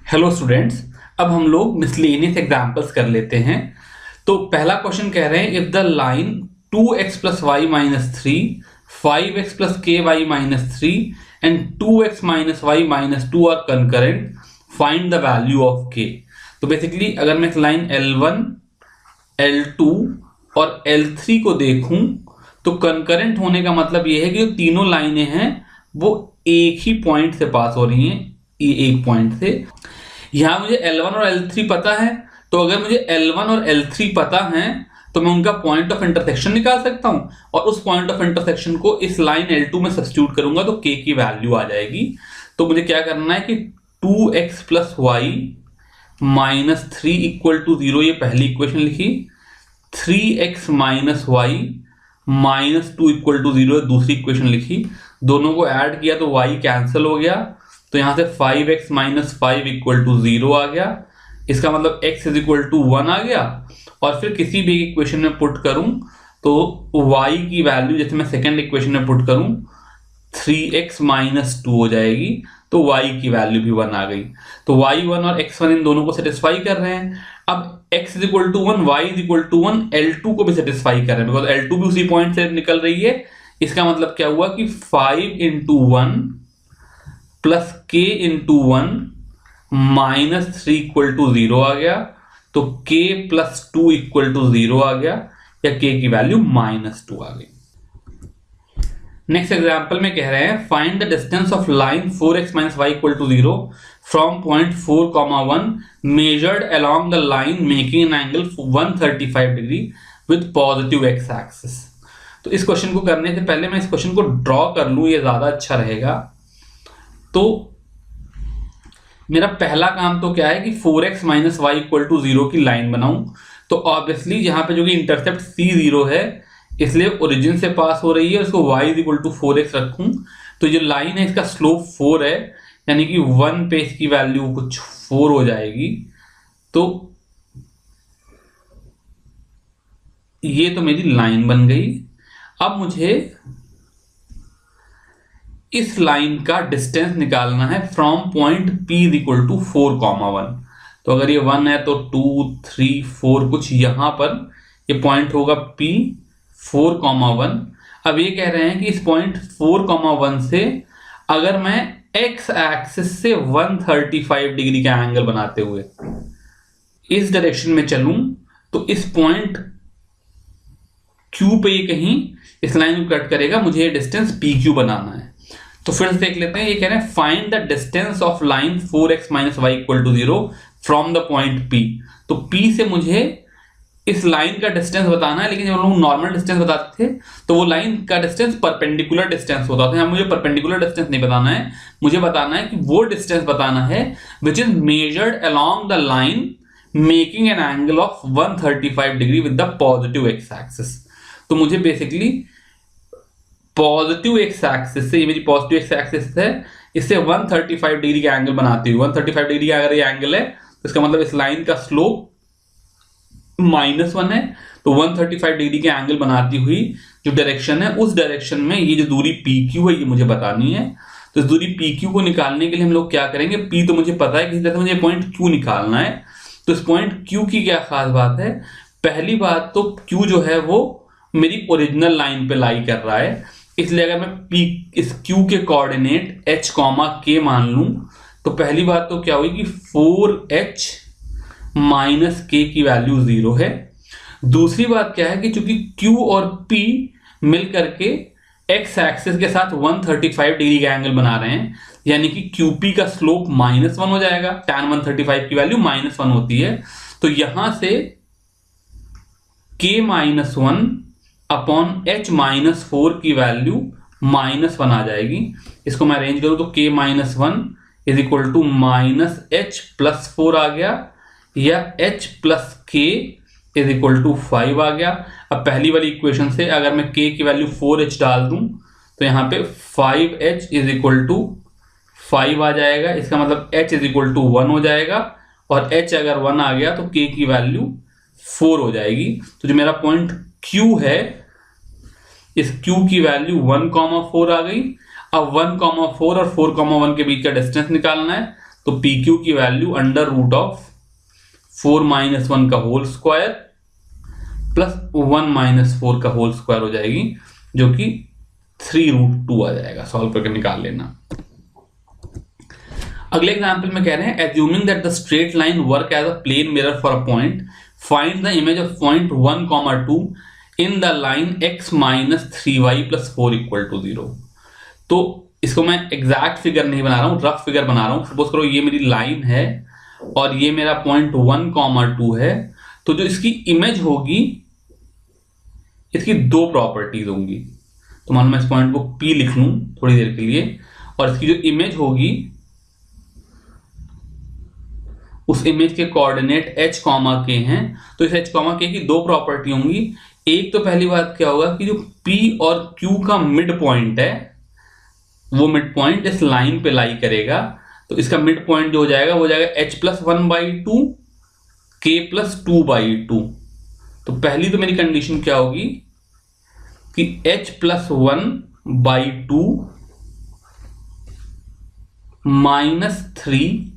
Hello students, अब हम लोग मिसलेनियस एग्जांपल्स कर लेते हैं। तो पहला क्वेश्चन कह रहे हैं if the line 2x plus y minus three 5x plus k y minus three and 2x minus y minus two are concurrent find the value of k। तो बेसिकली अगर मैं इस लाइन L1, L2 और L3 को देखूं तो concurrent होने का मतलब यह है कि जो तीनों लाइनें हैं वो एक ही पॉइंट से पास हो रही हैं, ये एक पॉइंट से। यहां मुझे L1 और L3 पता है, तो अगर मुझे L1 और L3 पता है तो मैं उनका पॉइंट ऑफ इंटरसेक्शन निकाल सकता हूं और उस पॉइंट ऑफ इंटरसेक्शन को इस लाइन L2 में सब्स्टिट्यूट करूंगा तो k की वैल्यू आ जाएगी। तो मुझे क्या करना है कि 2x plus y minus three equal to zero, ये पहली इक्वेशन लिखी। 3x minus y minus two equal to zero, दूसरी इक्वेशन लिखी। दोनों को ऐड किया तो y कैंसिल हो गया, तो यहां से 5x minus five equal to zero आ गया। इसका मतलब x इज इक्वल टू 1 आ गया। और फिर किसी भी इक्वेशन में पुट करूं तो y की वैल्यू, जैसे मैं सेकेंड इक्वेशन में पुट करूं 3x माइनस टू हो जाएगी, तो y की वैल्यू भी 1 आ गई। तो y1 और x1 इन दोनों को सेटिस्फाई कर रहे हैं। अब x is equal to 1, y is equal to 1, L2 को भी सेटिस्फाई कर रहे हैं, बिकॉज L2 भी उसी पॉइंट से निकल रही है। इसका मतलब क्या हुआ कि 5 into 1 plus k into 1 minus three equal to zero आ गया, तो k plus two equal to zero आ गया, या k की वैल्यू -2 आ गई। नेक्स्ट एग्जांपल में कह रहे हैं find the distance of line 4x minus y equal to zero from point 4,1 measured along the line making an angle 135 degree with positive x axis. तो इस क्वेश्चन को करने से पहले मैं इस क्वेश्चन को ड्रॉ कर लूं, ये ज्यादा अच्छा रहेगा। तो मेरा पहला काम तो क्या है कि 4x minus y equal to zero की लाइन बनाऊं। तो ऑब्वियसली यहां पे जो कि इंटरसेप्ट C0 है, इसलिए ओरिजिन से पास हो रही है, उसको y is equal to 4x रखूं। तो जो लाइन है इसका स्लोप 4 है, यानी कि 1 पे इसकी वैल्यू कुछ 4 हो जाएगी। तो ये तो मेरी लाइन बन गई। अब मुझे इस लाइन का डिस्टेंस निकालना है from point P is equal to 4,1। तो अगर ये 1 है तो 2, 3, 4 कुछ यहां पर ये पॉइंट होगा P 4,1। अब ये कह रहे हैं कि इस पॉइंट 4,1 से अगर मैं x एक्सिस से 135 डिग्री का एंगल बनाते हुए इस डायरेक्शन में चलूं तो इस पॉइंट Q पे ये कहीं इस लाइन को कट करेगा, मुझे ये डिस्टेंस PQ बनाना है। तो फिर से देख लेते हैं, ये कह रहे हैं find the distance of line 4x minus y equal to zero from the point P। तो P से मुझे इस लाइन का डिस्टेंस बताना है, लेकिन जब हम लोग नॉर्मल डिस्टेंस बताते थे तो वो लाइन का डिस्टेंस परपेंडिकुलर डिस्टेंस होता था। यहाँ मुझे परपेंडिकुलर डिस्टेंस नहीं बताना है, मुझे बताना है कि वो डिस्टेंस बताना है which is measured along the line making an angle of 135 degree with the positive x axis. तो मुझे बेसिकली पॉजिटिव x एक्सिस से, ये मेरी पॉजिटिव x एक्सिस है, इससे 135 डिग्री का एंगल बनाती हुई, 135 डिग्री का अगर ये एंगल है तो इसका मतलब इस लाइन का स्लोप -1 है। तो 135 डिग्री के एंगल बनाती हुई जो डायरेक्शन है, उस डायरेक्शन में ये जो दूरी PQ है ये मुझे बतानी है। तो इस दूरी PQ को निकालने के लिए हम लोग क्या करेंगे, P तो मुझे पता है, किसी तरह से मुझे पॉइंट Q निकालना है। तो इस पॉइंट Q की क्या खास बात है, पहली बात तो Q जो है वो मेरी ओरिजिनल लाइन पे लाई कर रहा है, इसलिए अगर मैं इस Q के कोऑर्डिनेट h, k मान लूं तो पहली बात तो क्या हुई कि 4h माइनस k की वैल्यू 0 है। दूसरी बात क्या है कि चूंकि Q और P मिल करके x एक्सिस के साथ 135 डिग्री का एंगल बना रहे हैं, यानी कि QP का स्लोप -1 हो जाएगा। tan 135 की वैल्यू -1 होती है। तो यहां से k minus 1 upon h minus 4 की वैल्यू -1 आ जाएगी। इसको मैं अरेंज करूं तो k minus 1 is equal to minus h plus 4 आ गया, या h plus k is equal to 5 आ गया। अब पहली वाली इक्वेशन से अगर मैं k की वैल्यू 4h डाल दूं तो यहां पे 5h इज इक्वल टू 5 आ जाएगा। इसका मतलब h इज इक्वल टू 1 हो जाएगा, और h अगर 1 आ गया तो k की वैल्यू 4 हो जाएगी। तो जो मेरा पॉइंट Q है, इस Q की वैल्यू 1,4 आ गई। अब 1,4 और 4,1 के बीच का डिस्टेंस निकालना है। तो पी क्यू की वैल्यू अंडर रूट ऑफ 4 - 1 का होल स्क्वायर प्लस 1 - 4 का होल स्क्वायर हो जाएगी, जो कि 3√2 आ जाएगा। सॉल्व करके निकाल लेना। अगले एग्जाम्पल में कह रहे हैं assuming that the straight line work as a plane mirror for a point, find the image of point 1, 2 in the line x - 3y + 4 = 0। तो इसको मैं एग्जैक्ट फिगर नहीं बना रहा हूं, रफ फिगर बना रहा हूं। सपोज करो ये मेरी लाइन है और ये मेरा पॉइंट 1, 2 है। तो जो इसकी इमेज होगी, इसकी दो प्रॉपर्टीज होंगी। तो मान लो मैं इस पॉइंट को P लिख लूं थोड़ी देर के लिए, और इसकी जो इमेज होगी उस इमेज के कोऑर्डिनेट h, k हैं। तो इस h, k की दो प्रॉपर्टी होंगी। एक तो पहली बात क्या होगा कि जो P और Q का मिड पॉइंट है, वो मिड पॉइंट इस लाइन पे लाई करेगा। तो इसका मिड पॉइंट जो हो जाएगा वो जाएगा h + 1/2 k + 2/2। तो पहली तो मेरी कंडीशन क्या होगी कि h + 1/2 -3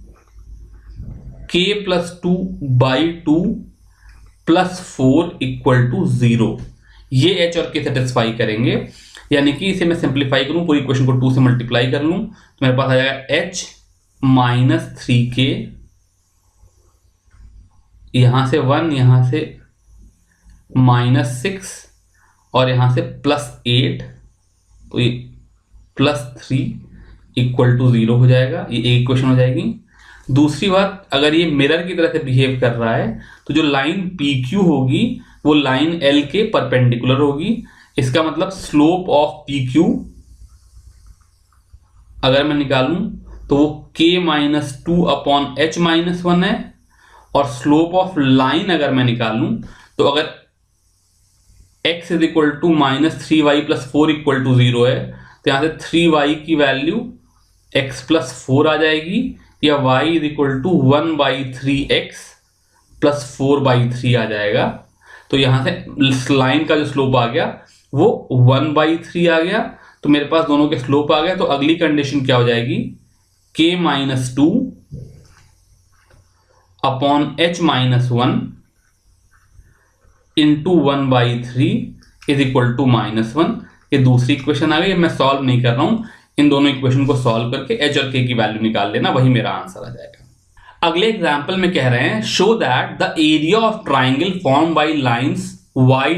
k + 2/2 + 4 = 0। ये h और k सेटिस्फाई करेंगे। यानी कि इसे मैं सिंप्लीफाई करूं, पूरी इक्वेशन को 2 से मल्टीप्लाई कर लूं, तो मेरे पास आ जाएगा h - 3k, यहां से 1, यहां से -6 और यहां से +8, तो ये +3 = 0 हो जाएगा। ये एक इक्वेशन हो जाएगी। दूसरी बात, अगर ये मिरर की तरह से बिहेव कर रहा है तो जो लाइन PQ होगी वो लाइन L के परपेंडिकुलर होगी। इसका मतलब स्लोप ऑफ PQ अगर मैं निकालूं तो वो k - 2/h - 1 है, और स्लोप ऑफ लाइन अगर मैं निकालूं तो अगर x = -3y + 4 = 0 है, तो यहां से 3y की वैल्यू x + 4 आ जाएगी, या y = 1/3x + 4/3 आ जाएगा। तो यहां से लाइन का जो स्लोप आ गया वो 1/3 आ गया। तो मेरे पास दोनों के स्लोप आ गए। तो अगली कंडीशन क्या हो जाएगी, k - 2/h - 1 × 1/3 = -1। ये दूसरी इक्वेशन आ गई। मैं सॉल्व नहीं कर रहा हूं, इन दोनों इक्वेशन को सॉल्व करके h और k की वैल्यू निकाल लेना, वही मेरा आंसर आ जाएगा। अगले एग्जांपल में कह रहे हैं show that the area of triangle form by lines y =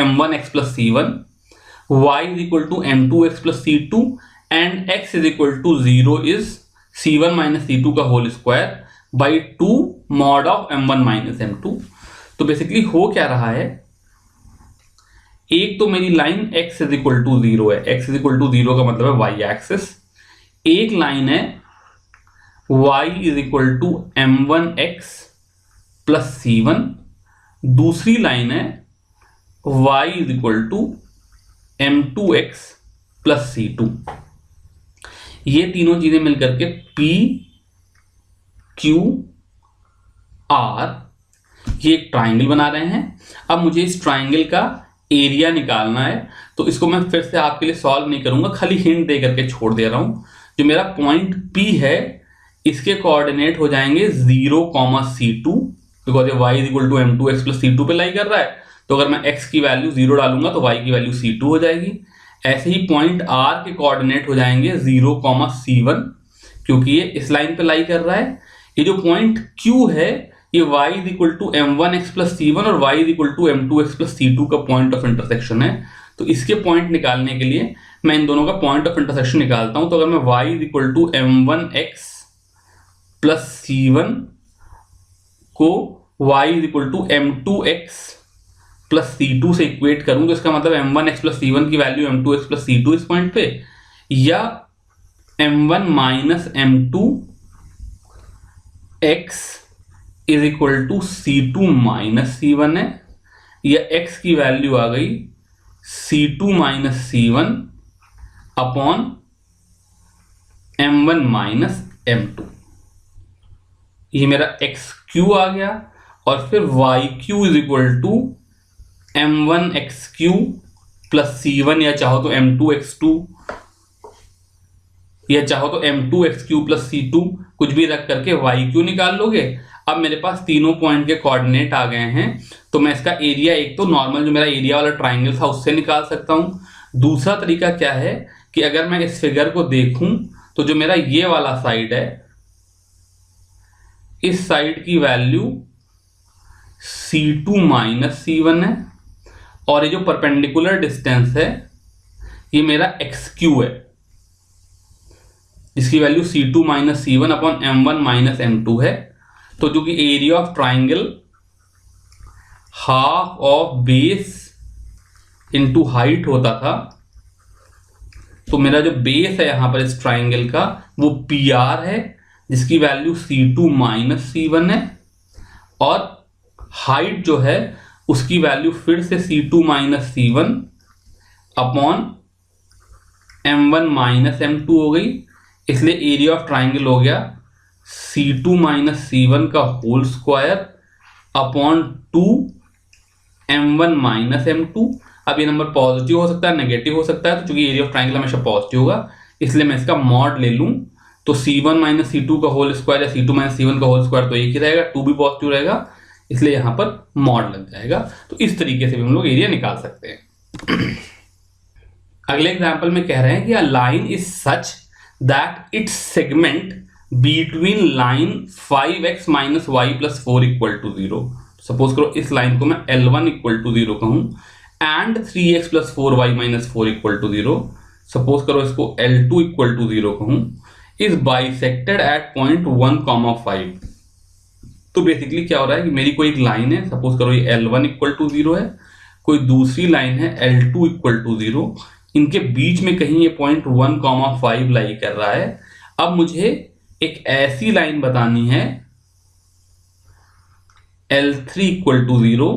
m1x + c1, y = m2x + c2 and x = 0 is c1 - c2 का whole square by 2 mod of m1 - m2। तो बेसिकली हो क्या रहा है, एक तो मेरी लाइन x = 0 है। x = 0 का मतलब है y एक्सिस। एक लाइन है y = m1x + c1, दूसरी लाइन है y = m2x + c2। ये तीनों चीजें मिलकर के p q r ये एक ट्राइंगल बना रहे हैं। अब मुझे इस ट्राइंगल का एरिया निकालना है। तो इसको मैं फिर से आपके लिए सॉल्व नहीं करूंगा, खाली हिंट दे करके छोड़ दे रहा हूं। जो मेरा पॉइंट P है इसके कोऑर्डिनेट हो जाएंगे 0, c2, because y = m2x + c2 पे लाई कर रहा है। तो अगर मैं x की वैल्यू 0 डालूंगा तो y की वैल्यू c2 हो जाएगी। ऐसे ही पॉइंट R के कोऑर्डिनेट हो जाएंगे 0, c1, क्योंकि ये इस लाइन पे लाई कर रहा है। ये जो पॉइंट Q है ये y = m1x + c1 और y = m2x + c2 का पॉइंट ऑफ इंटरसेक्शन है। तो इसके पॉइंट निकालने के लिए मैं इन दोनों का पॉइंट ऑफ इंटरसेक्शन निकालता हूं। तो अगर मैं y = m1x + c1 को y = m2x + c2 से इक्वेट करूं, तो इसका मतलब m1x + c1 की वैल्यू m2x + c2 इस पॉइंट पे, या m1 - m2x = c2 - c1 है, या x की वैल्यू आ गई c2 - c1 upon m1 - m2। ये मेरा xq आ गया, और फिर yq = m1xq + c1, या चाहो तो m2x2 या चाहो तो m2x³ + c2 कुछ भी रख करके y³ निकाल लोगे। अब मेरे पास तीनों पॉइंट के कोऑर्डिनेट आ गए हैं, तो मैं इसका एरिया एक तो नॉर्मल जो मेरा एरिया वाला ट्राइंगल था उससे निकाल सकता हूं। दूसरा तरीका क्या है कि अगर मैं इस फिगर को देखूं तो जो मेरा ये वाला साइड है, इस साइड की वैल्यू c2 - c1 है, और ये जो परपेंडिकुलर डिस्टेंस है ये मेरा xq है, जिसकी value c2 - c1 upon m1 - m2 है। तो जो कि area of triangle half of base into height होता था, तो मेरा जो बेस है यहां पर इस ट्राइंगल का वो PR है, जिसकी वैल्यू c2 - c1 है, और हाइट जो है उसकी वैल्यू फिर से c2 - c1 upon m1 - m2 हो गई। इसलिए एरिया ऑफ ट्राइंगल हो गया c2 - c1 का whole square upon 2 m1 - m2। अब ये नंबर पॉजिटिव हो सकता है, नेगेटिव हो सकता है, तो चूंकि एरिया ऑफ ट्राइंगल हमेशा पॉजिटिव होगा इसलिए मैं इसका मॉड ले लूं, तो c1 - c2 का होल स्क्वायर या c2 - c1 का होल स्क्वायर तो एक ही रहेगा, 2 भी पॉजिटिव रहेगा, इसलिए यहां पर मॉड लग जाएगा। तो इस तरीके से भी हम लोग एरिया निकाल सकते हैं। अगले एग्जाम्पल में कह रहे हैं कि a line is such that it's segment between line 5x - y + 4 = 0। Suppose करो इस लाइन को मैं L1 = 0 कहूं एंड 3x + 4y - 4 = 0। सपोज करो इसको L2 = 0 कहूं, इज बाइसेक्टेड एट पॉइंट 1, 5। तो बेसिकली क्या हो रहा है कि मेरी कोई एक लाइन है, सपोज करो ये L1 = 0 है, कोई दूसरी लाइन है L2 = 0, इनके बीच में कहीं ये पॉइंट 1, 5 लाई कर रहा है। अब मुझे एक ऐसी लाइन बतानी है L3 = 0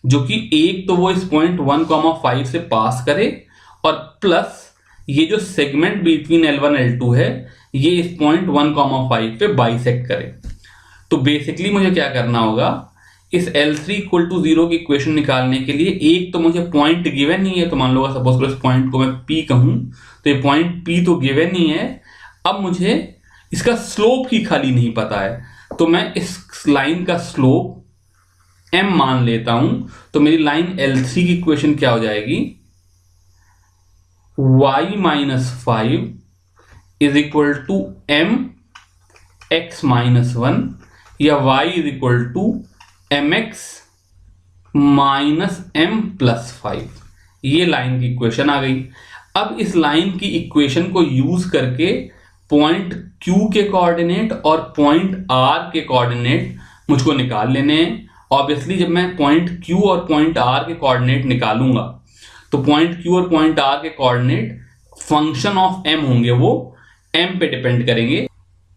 जो कि एक तो वो इस पॉइंट 1, 5 से पास करे, और प्लस ये जो सेगमेंट बिटवीन L1 L2 है ये इस पॉइंट 1, 5 पे बाइसेक्ट करे। तो बेसिकली मुझे क्या करना होगा, इस L3 = 0 की इक्वेशन निकालने के लिए एक तो मुझे पॉइंट गिवन नहीं है, तो मान लो सपोज करो इस पॉइंट को मैं P कहूं, तो ये पॉइंट P तो गिवन नहीं है। अब मुझे इसका स्लोप ही खाली नहीं पता है, तो मैं इस लाइन का स्लोप m मान लेता हूं। तो मेरी लाइन L3 की इक्वेशन क्या हो जाएगी, y - 5 = mx - 1 या y = mx - m + 5। ये लाइन की इक्वेशन आ गई। अब इस लाइन की इक्वेशन को यूज करके पॉइंट Q के कोऑर्डिनेट और पॉइंट R के कोऑर्डिनेट मुझको निकाल लेने हैं। ऑब्वियसली जब मैं पॉइंट Q और पॉइंट R के कोऑर्डिनेट निकालूंगा तो पॉइंट Q और पॉइंट R के कोऑर्डिनेट फंक्शन ऑफ m होंगे, वो m पे डिपेंड करेंगे।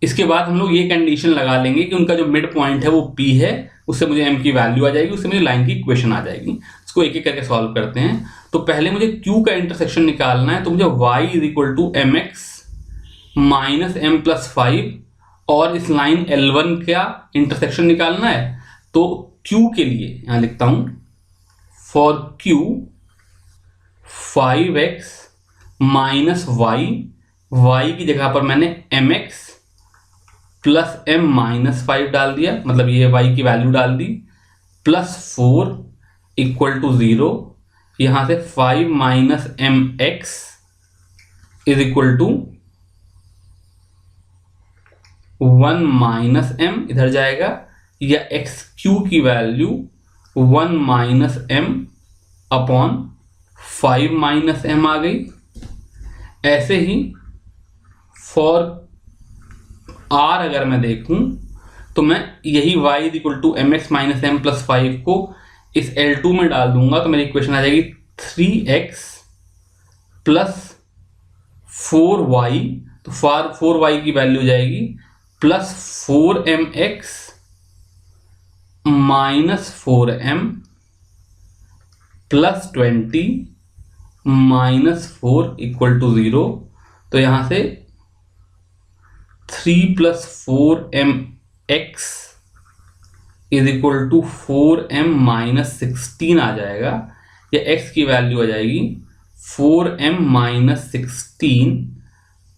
इसके बाद हम लोग ये कंडीशन लगा लेंगे कि उनका जो मिड पॉइंट है वो P है, उससे मुझे m की वैल्यू आ जाएगी, उससे मुझे लाइन की इक्वेशन आ जाएगी। इसको एक एक करके सॉल्व करते हैं। तो पहले मुझे Q का इंटरसेक्शन निकालना है, तो मुझे y = mx - m + 5 और इस लाइन L1 का इंटरसेक्शन निकालना है। तो Q के लिए यहां लिखता हूं, फॉर Q 5x - y की जगह पर मैंने mx + m - 5 डाल दिया, मतलब ये y की वैल्यू डाल दी, +4 = 0। यहां से 5 - mx = 1 - m इधर जाएगा, या xq की वैल्यू 1 - m अपॉन 5 - m आ गई। ऐसे ही फॉर r अगर मैं देखूं तो मैं यही y = mx - m + 5 को इस L2 में डाल दूंगा, तो मेरी इक्वेशन आ जाएगी 3x + 4y। तो 4y की वैल्यू हो जाएगी +4mx - 4m +20 - 4 = 0। तो यहां से 3 + 4mx = 4m - 16 आ जाएगा, या x की वैल्यू आ जाएगी 4m - 16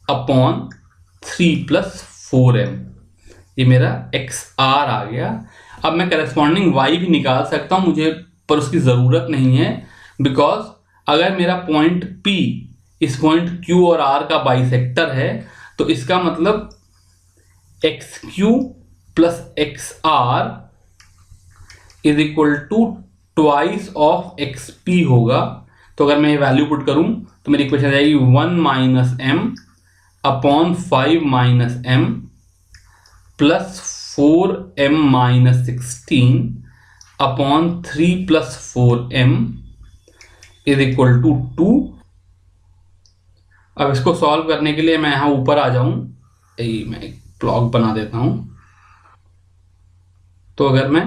अपॉन 3+4m, ये मेरा XR आ गया। अब मैं करस्पॉन्डिंग y भी निकाल सकता हूं मुझे, पर उसकी ज़रूरत नहीं है, बिकॉज अगर मेरा पॉइंट P इस पॉइंट Q और R का बाइसेक्टर है तो इसका मतलब XQ plus XR is equal to twice of XP होगा। तो अगर मैं ये वैल्यू पुट करूं तो मेरी इक्वेशन आ जाएगी 1 minus m upon 5 minus m plus 4m minus 16 upon 3+4m is equal to 2। अब इसको सॉल्व करने के लिए मैं यहाँ ऊपर आ जाऊं, मैं एक ब्लॉक बना देता हूं। तो अगर मैं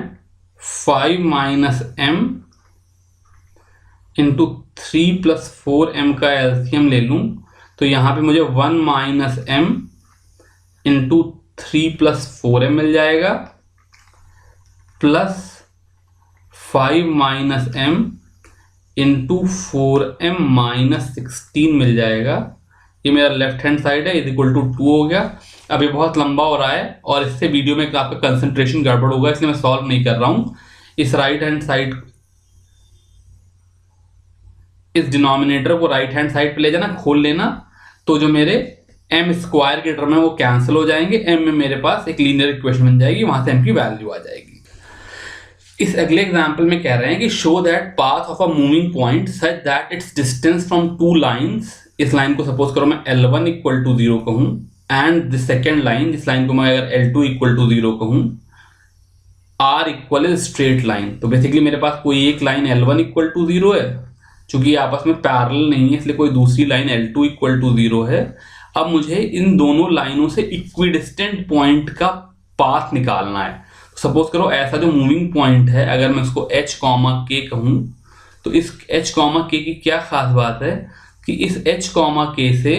5 माइनस m इंटू 3+4m का एलसीएम ले लूं तो यहाँ पे मुझे 1 माइनस m इंटू 3+4m मिल जाएगा, plus 5 minus m into 4m minus 16 मिल जाएगा। ये मेरा लेफ्ट हैंड साइड है, इज इक्वल टू 2 हो गया। अब ये बहुत लंबा हो रहा है और इससे वीडियो में आपका कंसंट्रेशन गड़बड़ होगा, इसलिए मैं सॉल्व नहीं कर रहा हूं। इस राइट हैंड साइड, इस डिनोमिनेटर को राइट हैंड साइड पे ले जाना, खोल लेना, तो जो मेरे m स्क्वायर के टर्म है वो कैंसिल हो जाएंगे। m में मेरे पास एक लीनियर इक्वेशन बन जाएगी, वहां से m की वैल्यू आ जाएगी। इस अगले एग्जाम्पल में कह रहे हैं कि show that path of a moving point such that it's distance from two lines. इस लाइन को सपोज करो मैं L1 इक्वल टू 0 कहूं, एंड द सेकेंड लाइन, इस लाइन को मैं अगर L2 इक्वल टू 0 कहूं, R equal is straight line. तो बेसिकली मेरे पास कोई एक लाइन L1 इक्वल टू 0 है, चूंकि आपस में पैरेलल नहीं है इसलिए कोई दूसरी लाइन L2 इक्वल टू 0 है। अब मुझे इन दोनों लाइनों से इक्विडिस्टेंट पॉइंट का पाथ निकालना है। सपोज करो ऐसा जो मूविंग पॉइंट है, अगर मैं उसको H, K कहूं, तो इस H, K की क्या खास बात है कि इस H, K से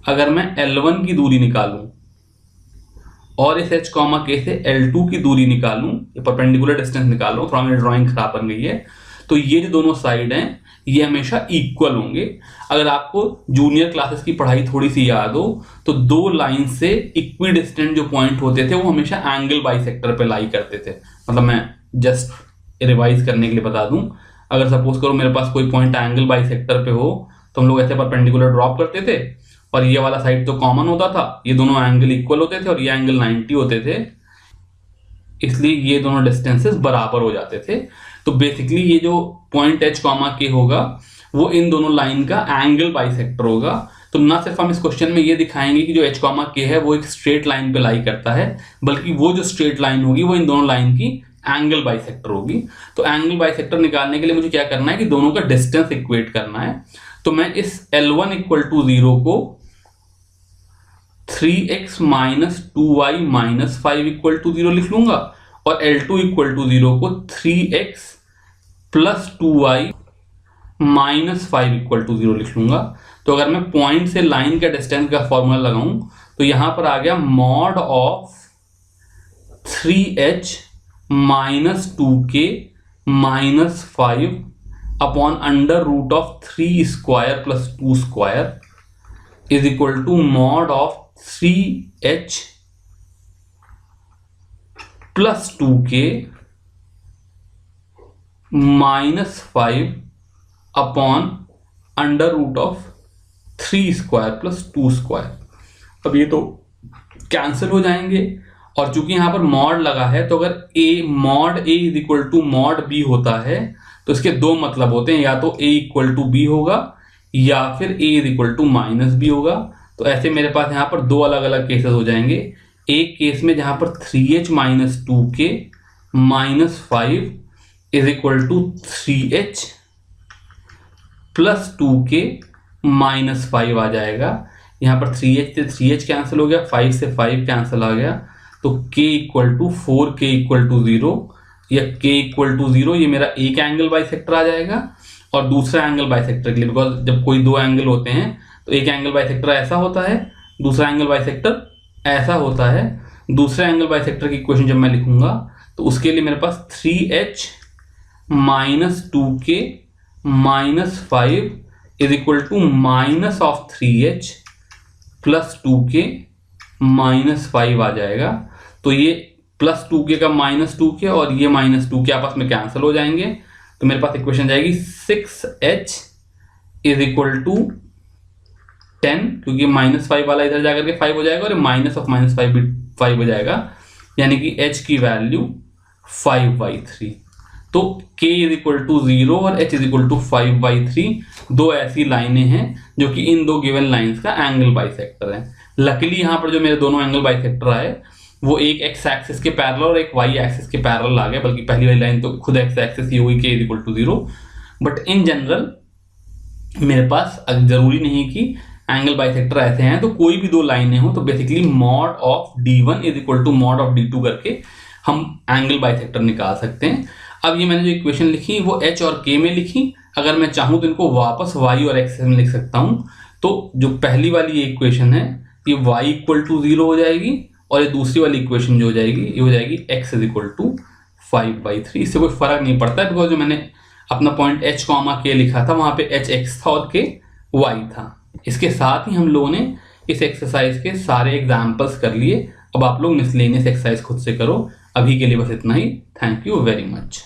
अगर मैं L1 की दूरी निकालूं और इस H, K से L2 की दूरी निकालूं, ये परपेंडिकुलर डिस्टेंस निकाल रहा हूं, थोड़ा मेरी ड्राइंग खराब बन गई है, तो ये जो दोनों साइड हैं ये हमेशा इक्वल होंगे। अगर आपको जूनियर क्लासेस की पढ़ाई थोड़ी सी याद हो तो दो लाइन से इक्विडिस्टेंट जो पॉइंट होते थे वो हमेशा एंगल बाइसेक्टर पे लाई करते थे। मतलब मैं जस्ट रिवाइज करने के लिए बता दूं, अगर सपोज करो मेरे पास कोई पॉइंट एंगल बाइसेक्टर पे हो तो हम लोग ऐसे परपेंडिकुलर ड्रॉप करते थे और ये वाला साइड तो कॉमन होता था, ये दोनों एंगल इक्वल होते थे और ये एंगल 90 होते थे, इसलिए ये दोनों डिस्टेंसेस बराबर हो जाते थे। तो बेसिकली ये जो पॉइंट H, K होगा वो इन दोनों लाइन का एंगल बाइसेक्टर होगा। तो ना सिर्फ हम इस क्वेश्चन में ये दिखाएंगे कि जो H, K है वो एक स्ट्रेट लाइन पे लाई करता है, बल्कि वो जो स्ट्रेट लाइन होगी वो इन दोनों लाइन की एंगल बाइसेक्टर होगी। तो एंगल बाइसेक्टर निकालने के लिए मुझे क्या करना है कि दोनों का डिस्टेंस इक्वेट करना है। तो मैं इस L1 इक्वल टू 0 को 3x minus 2y minus 5 equal to 0 लिख लूंगा और L2 इक्वल टू 0 को 3x plus 2y minus 5 equal to 0 लिख लूंगा। तो अगर मैं पॉइंट से लाइन का डिस्टेंस का फॉर्मूला लगाऊं तो यहां पर आ गया mod of 3h minus 2k minus 5 upon under root of 3 square plus 2 square is equal to mod of 3h plus 2k minus 5 upon under root of 3 square plus 2 square. अब ये तो कैंसिल हो जाएंगे और चूंकि यहां पर मॉड लगा है तो अगर a mod a is equal to mod b होता है तो इसके दो मतलब होते हैं, या तो a इक्वल टू b होगा या फिर a is equal to minus b होगा। तो ऐसे मेरे पास यहाँ पर दो अलग अलग केसेस हो जाएंगे। एक केस में जहां पर 3h minus 2k minus 5 is equal to 3h plus 2k minus 5 आ जाएगा। यहाँ पर 3h से 3h कैंसिल हो गया, 5 से 5 कैंसिल आ गया, तो k equal to 4k equal to 0 या k इक्वल टू 0 ये मेरा एक एंगल बाइसेक्टर आ जाएगा। और दूसरा एंगल बाइसेक्टर के लिए, बिकॉज जब कोई दो एंगल होते हैं तो एक एंगल बाइसेक्टर ऐसा होता है, दूसरा एंगल बाइसेक्टर ऐसा होता है। दूसरे एंगल बाइसेक्टर की इक्वेशन जब मैं लिखूंगा तो उसके लिए मेरे पास 3h minus 2k minus 5 is equal to minus of 3h +2k -5 आ जाएगा। तो ये +2k का -2k और ये -2k आपस में कैंसिल हो जाएंगे, तो मेरे पास इक्वेशन जाएगी 6h इज इक्वल टू 10, क्योंकि -5 वाला इधर जाकर के 5 हो जाएगा और -5 भी 5 हो जाएगा, यानी कि h की वैल्यू 5/3। तो k इज इक्वल टू 0 और h इज इक्वल टू 5/3 दो ऐसी लाइनें हैं जो कि इन दो गिवन लाइंस का एंगल बाइसेक्टर है। लकीली यहाँ पर जो मेरे दोनों एंगल बाइसेक्टर आए वो एक x एक्सिस के पैरेलल और एक y एक्सिस के पैरेलल आ गए, बल्कि पहली वाली लाइन तो खुद x एक्सिस ही होगी k is equal to 0। But in general मेरे पास जरूरी नहीं कि एंगल बाइसेक्टर ऐसे हैं, तो कोई भी दो लाइनें हो तो basically mod of d1 is equal to mod of d2 करके हम एंगल बाइसेक्टर निकाल सकते हैं। अब ये मैंने जो इक्वेशन लिखी वो h और k में लिखी, अगर मैं चाहूं तो इनको वापस y और x में लिख सकता हूं। तो जो पहली वाली ये इक्वेशन है ये y इक्वल टू 0 हो जाएगी, और ये दूसरी वाली इक्वेशन जो हो जाएगी ये हो जाएगी x इज इक्वल टू 5/3। इससे कोई फर्क नहीं पड़ता है, बिकॉज जो मैंने अपना पॉइंट h, k लिखा था वहां पे h x था और k y था। इसके साथ ही हम लोगों ने इस एक्सरसाइज के सारे एग्जाम्पल्स कर लिए। अब आप लोग मिसलेनियस एक्सरसाइज खुद से करो। अभी के लिए बस इतना ही। Thank you very much.